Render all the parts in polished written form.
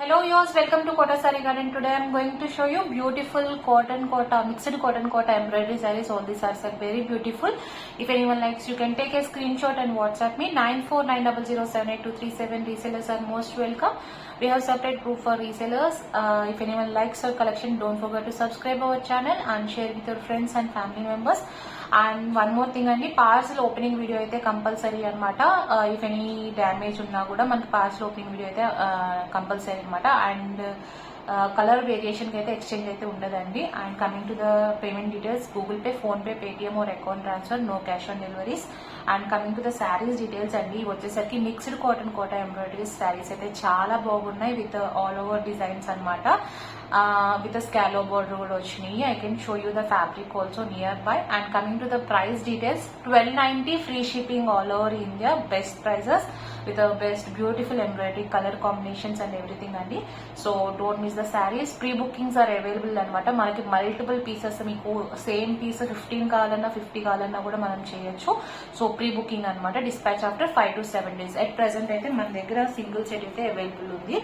Hello viewers, welcome to Kota Saree Garden. Today I am going to show you beautiful cotton kota, mixed cotton kota embroidery sarees. All these are very beautiful. If anyone likes, you can take a screenshot and WhatsApp me. 9490078237. Resellers are most welcome. We have separate group for resellers. If anyone likes our collection, don't forget to subscribe our channel and share with your friends and family members. And one more thing అండి, parcel opening video అయితే compulsory అనమాట. If any damage ఉన్నా కూడా మనకి parcel opening video అయితే compulsory అనమాట. And colour వేరియేషన్కి అయితే ఎక్స్చేంజ్ అయితే ఉండదండి. And coming to the payment details, Google Pay, PhonePe, Paytm or account transfer, no cash on deliveries. And coming to the sarees details అండి, వచ్చేసరికి mixed cotton Kota embroideries sarees అయితే చాలా బాగున్నాయి విత్ ఆల్ ఓవర్ డిజైన్స్ అనమాట. with a scallop border కూడా వచ్చినాయి. I can show you the fabric also nearby. And coming to the price details, 1290 free shipping all over India, best prices with the best beautiful embroidery color combinations and everything అండి. So don't miss the sarees. Pre bookings are available అనమాట. మనకి multiple pieces, మీకు same piece 15 కావాలన్నా 50 కావాలన్నా కూడా మనం చేయొచ్చు. So pre booking అనమాట. Dispatch after 5 to 7 days. At present అయితే మన దగ్గర సింగిల్ సెట్ అయితే అవైలబుల్ ఉంది.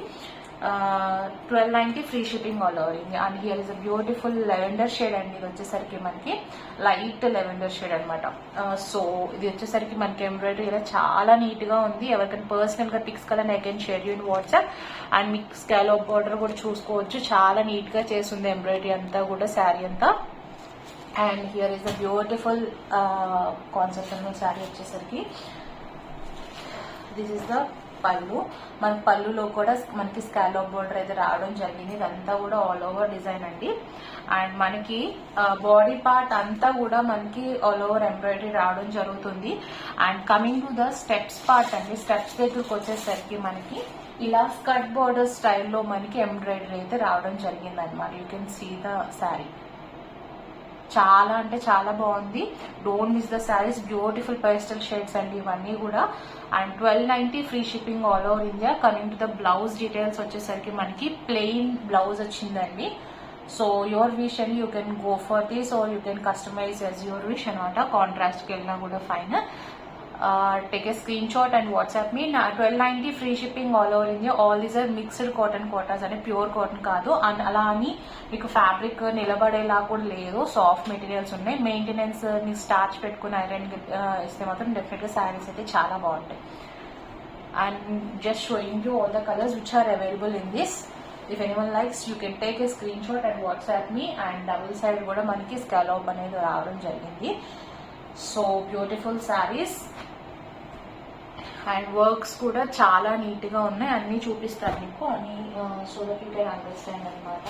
1290 free shipping all over India. And here is a beautiful lavender shade అండి. ఇది వచ్చేసరికి మనకి లైట్ లెవెండర్ షేడ్ అనమాట. సో ఇది వచ్చేసరికి మనకి ఎంబ్రాయిడరీ ఇలా చాలా నీట్ గా ఉంది. ఎవరికైనా పర్సనల్ గా pics colour I can share you in WhatsApp. And మీకు స్కాలప్ బార్డర్ కూడా చూసుకోవచ్చు, చాలా నీట్ గా చేస్తుంది ఎంబ్రాయిడరీ అంతా కూడా, శారీ అంతా. And here is a beautiful concept అన్న శారీ వచ్చేసరికి దిస్ ఇస్ ద పళ్ళు. మన పళ్ళులో కూడా మనకి స్కాలప్ బోర్డర్ అయితే రావడం జరిగింది. ఇదంతా కూడా ఆల్ ఓవర్ డిజైన్ అండి. అండ్ మనకి బాడీ పార్ట్ అంతా కూడా మనకి ఆల్ ఓవర్ ఎంబ్రాయిడరీ రావడం జరుగుతుంది. And coming to the steps part అండి, స్టెప్స్ దగ్గరకు వచ్చేసరికి మనకి ఇలా స్కర్ట్ బోర్డర్ స్టైల్లో మనకి ఎంబ్రాయిడరీ అయితే రావడం జరిగింది అనమాట. You can see the saree. చాలా అంటే చాలా బాగుంది. Don't miss the sarees, beautiful pastel shades అండి ఇవన్నీ కూడా. And 1290 free shipping all over India. Coming to the blouse details వచ్చేసరికి మనకి ప్లెయిన్ బ్లౌజ్ వచ్చిందండి. సో యువర్ విష్ అని you can go for this or you can customise as your wish అనమాట. కాంట్రాస్ట్కి వెళ్ళినా కూడా fine. Take a screen shot and WhatsApp me. 1290 free shipping all over India. All these are mixed cotton Kotas అంటే pure cotton కాదు. And అలా అని మీకు fabric నిలబడేలా కూడా లేదు, సాఫ్ట్ మెటీరియల్స్ ఉన్నాయి. మెయింటెనెన్స్ మీకు స్టార్చ్ పెట్టుకుని ఐరన్ ఇస్తే మాత్రం డెఫినెట్గా శారీస్ అయితే చాలా బాగుంటాయి. And just showing you all the colours which are available in this. If anyone likes you can take a screen shot and WhatsApp me. And double side కూడా మనకి స్కాలప్ అనేది రావడం జరిగింది. So beautiful sarees and works కూడా చాలా neat గా ఉన్నాయి. అన్ని చూపిస్తాను మీకు అని, so that you can understand అనమాట.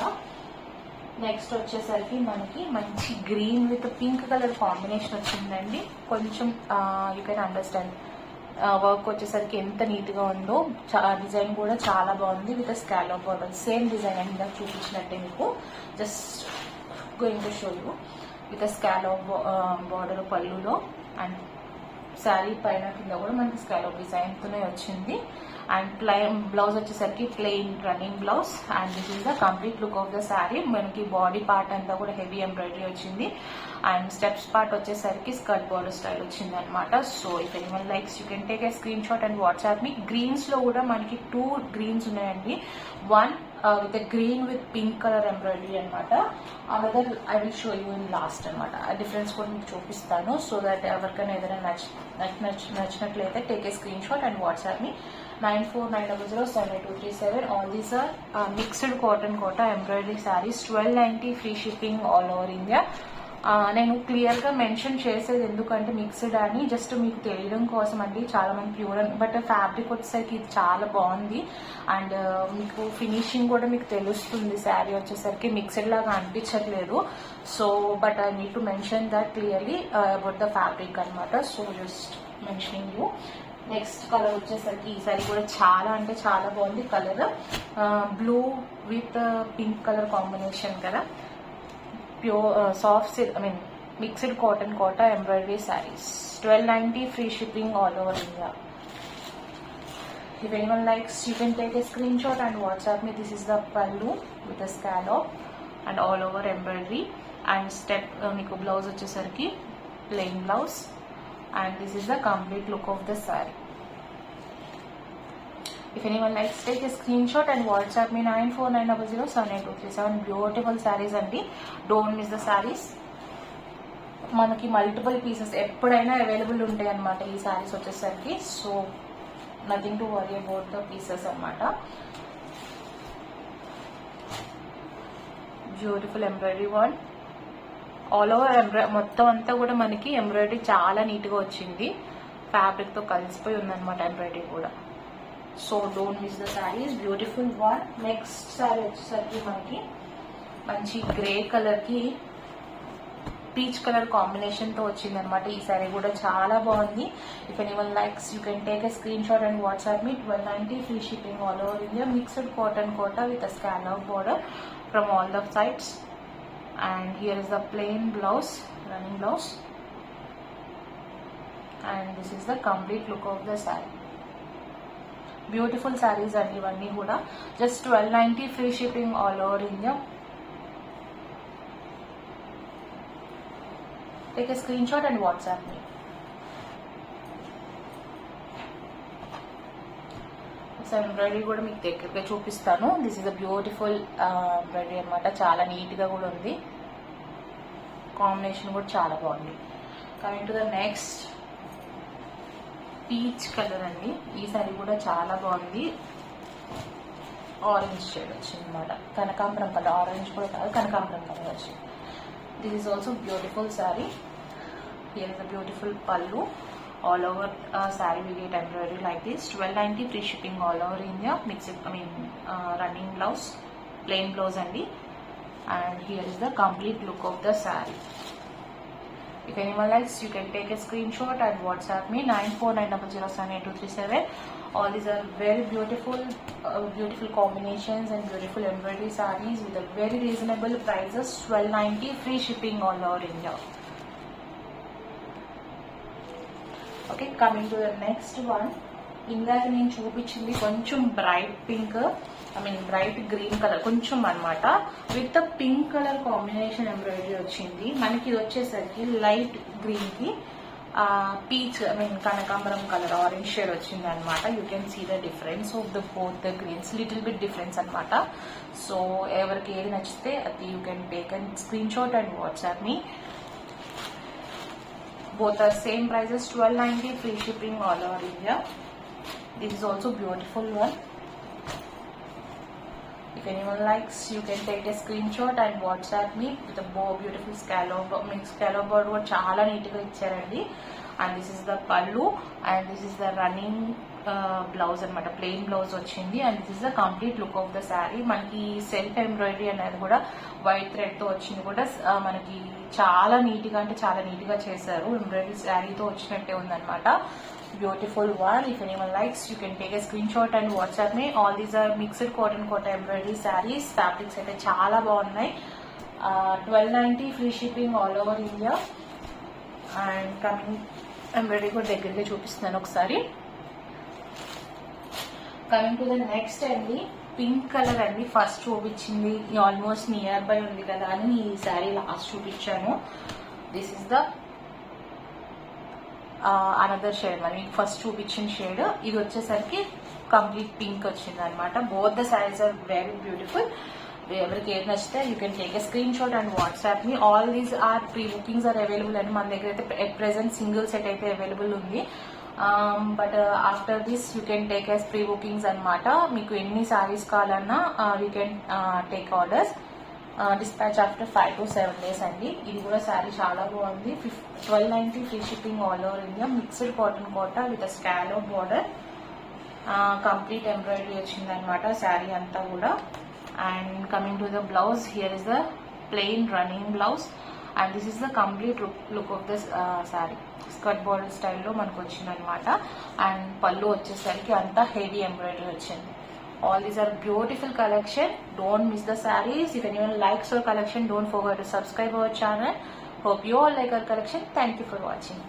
నెక్స్ట్ వచ్చేసరికి మనకి మంచి green with pink colour combination వచ్చిందండి. కొంచెం యూ కెన్ అండర్స్టాండ్ వర్క్ వచ్చేసరికి ఎంత నీట్ గా ఉందో. డిజైన్ కూడా చాలా బాగుంది with scallop border. Same design అండి ఇందాక చూపించినట్టే మీకు. Just going to show you with scallop border పళ్ళులో. అండ్ శారీ పైన కింద కూడా మనకి స్కాలప్ డిజైన్ తోనే వచ్చింది. అండ్ ప్లెయిన్ బ్లౌజ్ వచ్చేసరికి plain running blouse. And this is the complete look of the sari. మనకి బాడీ పార్ట్ అంతా కూడా హెవీ ఎంబ్రాయిడరీ వచ్చింది. అండ్ స్టెప్స్ పార్ట్ వచ్చేసరికి స్కర్ట్ బార్డర్ స్టైల్ వచ్చింది అనమాట. So if anyone likes you can take a screen shot and WhatsApp me. Greens లో కూడా మనకి 2 గ్రీన్స్ ఉన్నాయండి. One with green with pink colour embroidery అనమాట. Another I will show you in last అనమాట. ఆ difference కూడా మీకు చూపిస్తాను. సో దట్ ఎవరికైనా ఏదైనా నచ్చినట్లయితే take a screen shot and WhatsApp me. 9490078237. All these are mixed cotton Kota embroidery saris. 1290 free shipping all over India. నేను క్లియర్ గా మెన్షన్ చేసేది ఎందుకంటే మిక్స్డ్ అని జస్ట్ మీకు తెలియడం కోసం అండి. చాలా మంది ప్యూర్ బట్ ఫ్యాబ్రిక్ వచ్చేసరికి ఇది చాలా బాగుంది. అండ్ మీకు ఫినిషింగ్ కూడా మీకు తెలుస్తుంది. శారీ వచ్చేసరికి మిక్స్డ్ లాగా అనిపించట్లేదు. So but I need to mention that clearly about the fabric అనమాట. So just mentioning you. Next colour వచ్చేసరికి ఈ సారీ కూడా చాలా అంటే చాలా బాగుంది. Colour blue with pink colour combination కదా. Pure soft silk, I mean mixed cotton Kota embroidery saris. 1290 free shipping all over India. If anyone likes, you can take a screenshot and WhatsApp me. This is the pallu with a scallop and all over embroidery. And step మీకు blouse వచ్చేసరికి plain blouse. And this is the complete look of the saree. If anyone likes, take a screenshot and WhatsApp me 9490078237. Beautiful saris అండి, don't miss the saris. మనకి multiple pieces ఎప్పుడైనా available ఉంటాయి అనమాట ఈ శారీస్ వచ్చేసరికి. So nothing to worry about the pieces అనమాట. Beautiful embroidery one, all over మొత్తం అంతా కూడా మనకి ఎంబ్రాయిడరీ చాలా నీట్గా వచ్చింది. ఫ్యాబ్రిక్తో కలిసిపోయి ఉందన్నమాట ఎంబ్రాయిడరీ కూడా. So don't miss the sarees, beautiful one. Next sari వచ్చేసరికి మనకి మంచి గ్రే కలర్కి పీచ్ కలర్ కాంబినేషన్తో వచ్చిందనమాట. ఈ శారీ కూడా చాలా బాగుంది. If anyone likes, you can take a screen shot and WhatsApp me. 1290 free shipping all over India. Mixed cotton Kota with a scallop border from all the sides. And here is the plain blouse, running blouse. And this is the complete look of the saree. Beautiful saris అండి ఇవన్నీ కూడా. Just 1290 free shipping all over India. Take a screen shot and WhatsApp me. Embroidery కూడా మీకు దగ్గరగా చూపిస్తాను. This is a beautiful embroidery అనమాట. చాలా నీట్గా కూడా ఉంది, కాంబినేషన్ కూడా చాలా బాగుంది. Coming to the next, peach colour అండి. ఈ సారీ కూడా చాలా బాగుంది. ఆరెంజ్ షేడ్ వచ్చింది అనమాట, కనకాంబరం కలర్. ఆరెంజ్ కూడా కాదు, కనకాంబరం కలర్ వచ్చింది. This is also beautiful sari. Here is a beautiful pallu. All over sari we get embroidery like this. 1290 free shipping all over India. Mixed running blouse, plain blouse అండి. And here is the complete look of the sari. If anyone likes, you can take a screenshot and WhatsApp me 9490078237. All these are very beautiful combinations and beautiful embroidery sarees with a very reasonable prices. 1290 free shipping all over India. Okay, coming to the next one. ఇందాక నేను చూపించింది కొంచెం bright pink, bright green colour కొంచెం అనమాట, with pink colour combination embroidery వచ్చింది. మనకి ఇది వచ్చేసరికి లైట్ గ్రీన్ కి పీచ్ కనకాంబరం కలర్ ఆరెంజ్ షేడ్ వచ్చింది అనమాట. You can see the difference of the both the greens, little bit difference అనమాట. సో ఎవరికి ఏది నచ్చితే అది you can take and screen shot and WhatsApp me. Both are same prices, 1290 free shipping all over India. This is also beautiful one. If anyone likes, you can take a screenshot and WhatsApp me with a beautiful scallop border కూడా చాలా నీట్గా ఇచ్చారండి. And this is the pallu and this is the running blouse అనమాట. Plain blouse వచ్చింది. And this is the complete look of the sari. మనకి self embroidery అనేది కూడా white thread తో వచ్చింది కూడా మనకి చాలా నీట్గా, అంటే చాలా నీట్గా చేశారు. ఎంబ్రాయిడరీ శారీతో వచ్చినట్టే ఉందన్నమాట. Beautiful one. If anyone likes, you can take a screen shot and WhatsApp me. All these are mixed cotton Kota embroidery saris. Fabrics అయితే చాలా బాగున్నాయి. 1290 free shipping all over India. And coming embroidery కూడా దగ్గరగా చూపిస్తున్నాను ఒకసారి. కమింగ్ టు ద నెక్స్ట్ అండి, pink colour అండి. First చూపించింది ఆల్మోస్ట్ నియర్ బై ఉంది కదా అని ఈ శారీ లాస్ట్ చూపించాను. This is the another shade, మరి ఫస్ట్ చూపించిన షేడ్. ఇది వచ్చేసరికి కంప్లీట్ పింక్ వచ్చింది అనమాట. Both the saris are very beautiful. ఎవరికి ఏది నచ్చితే you can take a screen shot and WhatsApp me. All these are pre bookings are available అండి. మన దగ్గర అయితే ఎట్ ప్రెసెంట్ సింగిల్ సెట్ అయితే అవైలబుల్ ఉంది. But after this you can take as pre bookings అనమాట. మీకు ఎన్ని సారీస్ కావాలన్నా you can take orders. Dispatch after 5 to 7 days అండి. ఇది కూడా శారీ చాలా బాగుంది. 1290 free shipping all over India. Mixed cotton Kota with scallop border. Complete embroidery వచ్చింది అనమాట శారీ అంతా కూడా. And coming to the blouse, here is the plain running blouse. And this is the complete look of this sari. Skirt border స్టైల్లో మనకు వచ్చింది అనమాట. అండ్ పళ్ళు వచ్చేసరికి అంతా హెవీ ఎంబ్రాయిడరీ వచ్చింది. All these are beautiful collection. Don't miss the sarees. If anyone likes our collection, don't forget to subscribe our channel. Hope you all like our collection. Thank you for watching.